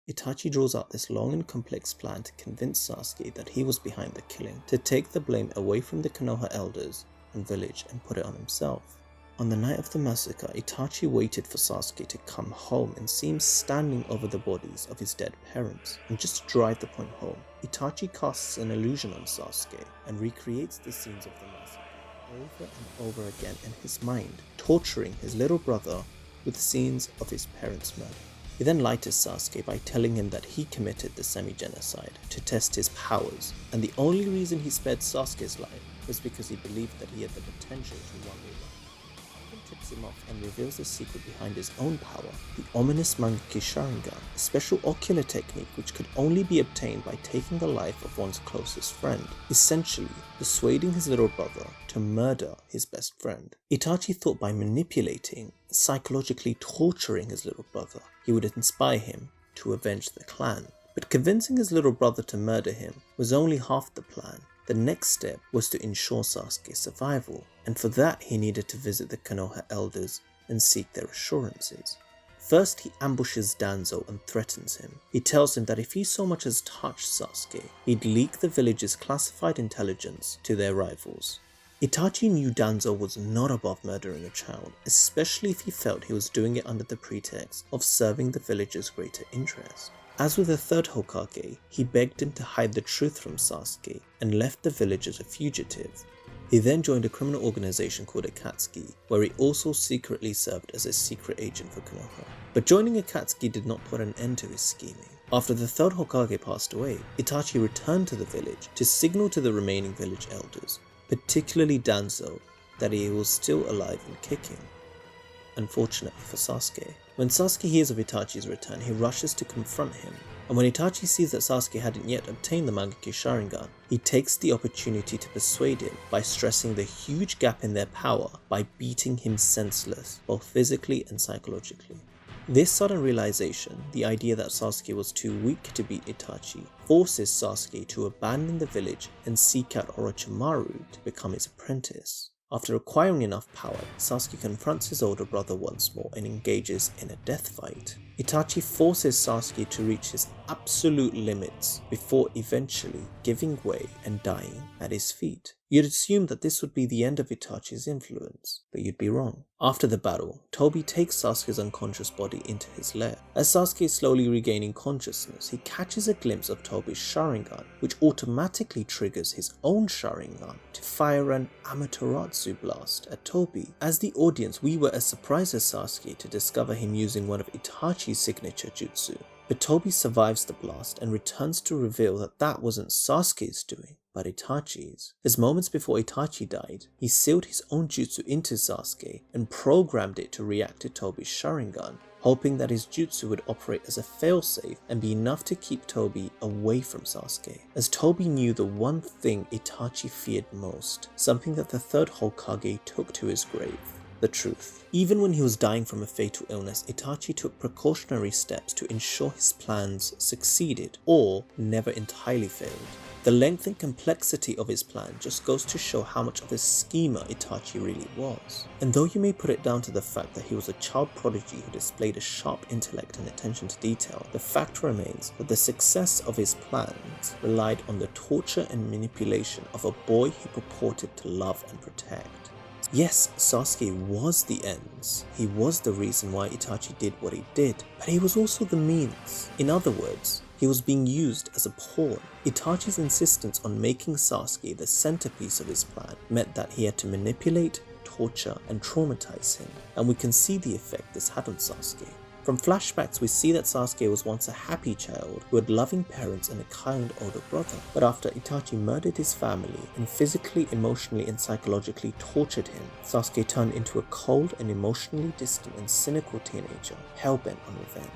Itachi draws out this long and complex plan to convince Sasuke that he was behind the killing, to take the blame away from the Konoha elders and village and put it on himself. On the night of the massacre, Itachi waited for Sasuke to come home and see him standing over the bodies of his dead parents. And just to drive the point home, Itachi casts an illusion on Sasuke and recreates the scenes of the massacre over and over again in his mind, torturing his little brother with scenes of his parents' murder. He then lied to Sasuke by telling him that he committed the semi-genocide to test his powers, and the only reason he spared Sasuke's life was because he believed that he had the potential to one day life. Tips him off and reveals the secret behind his own power, the ominous Mangekyo Sharingan, a special ocular technique which could only be obtained by taking the life of one's closest friend, essentially persuading his little brother to murder his best friend. Itachi thought by manipulating, psychologically torturing his little brother, he would inspire him to avenge the clan. But convincing his little brother to murder him was only half the plan. The next step was to ensure Sasuke's survival, and for that he needed to visit the Konoha elders and seek their assurances. First, he ambushes Danzo and threatens him. He tells him that if he so much as touched Sasuke, he'd leak the village's classified intelligence to their rivals. Itachi knew Danzo was not above murdering a child, especially if he felt he was doing it under the pretext of serving the village's greater interest. As with the third Hokage, he begged him to hide the truth from Sasuke and left the village as a fugitive. He then joined a criminal organization called Akatsuki, where he also secretly served as a secret agent for Konoha. But joining Akatsuki did not put an end to his scheming. After the third Hokage passed away, Itachi returned to the village to signal to the remaining village elders, particularly Danzo, that he was still alive and kicking. Unfortunately for Sasuke, when Sasuke hears of Itachi's return, he rushes to confront him, and when Itachi sees that Sasuke hadn't yet obtained the Mangekyo Sharingan, he takes the opportunity to persuade him by stressing the huge gap in their power by beating him senseless, both physically and psychologically. This sudden realization, the idea that Sasuke was too weak to beat Itachi, forces Sasuke to abandon the village and seek out Orochimaru to become his apprentice. After acquiring enough power, Sasuke confronts his older brother once more and engages in a death fight. Itachi forces Sasuke to reach his absolute limits before eventually giving way and dying at his feet. You'd assume that this would be the end of Itachi's influence, but you'd be wrong. After the battle, Tobi takes Sasuke's unconscious body into his lair. As Sasuke is slowly regaining consciousness, he catches a glimpse of Tobi's Sharingan, which automatically triggers his own Sharingan to fire an Amaterasu blast at Tobi. As the audience, we were as surprised as Sasuke to discover him using one of Itachi's signature jutsu. But Tobi survives the blast and returns to reveal that that wasn't Sasuke's doing, but Itachi's. As moments before Itachi died, he sealed his own jutsu into Sasuke and programmed it to react to Tobi's Sharingan, hoping that his jutsu would operate as a failsafe and be enough to keep Tobi away from Sasuke. As Tobi knew the one thing Itachi feared most, something that the third Hokage took to his grave: the truth. Even when he was dying from a fatal illness, Itachi took precautionary steps to ensure his plans succeeded or never entirely failed. The length and complexity of his plan just goes to show how much of a schemer Itachi really was. And though you may put it down to the fact that he was a child prodigy who displayed a sharp intellect and attention to detail, the fact remains that the success of his plans relied on the torture and manipulation of a boy he purported to love and protect. Yes, Sasuke was the ends. He was the reason why Itachi did what he did, but he was also the means. In other words, he was being used as a pawn. Itachi's insistence on making Sasuke the centerpiece of his plan meant that he had to manipulate, torture, and traumatize him, and we can see the effect this had on Sasuke. From flashbacks, we see that Sasuke was once a happy child who had loving parents and a kind older brother. But after Itachi murdered his family and physically, emotionally, and psychologically tortured him, Sasuke turned into a cold and emotionally distant and cynical teenager, hell-bent on revenge.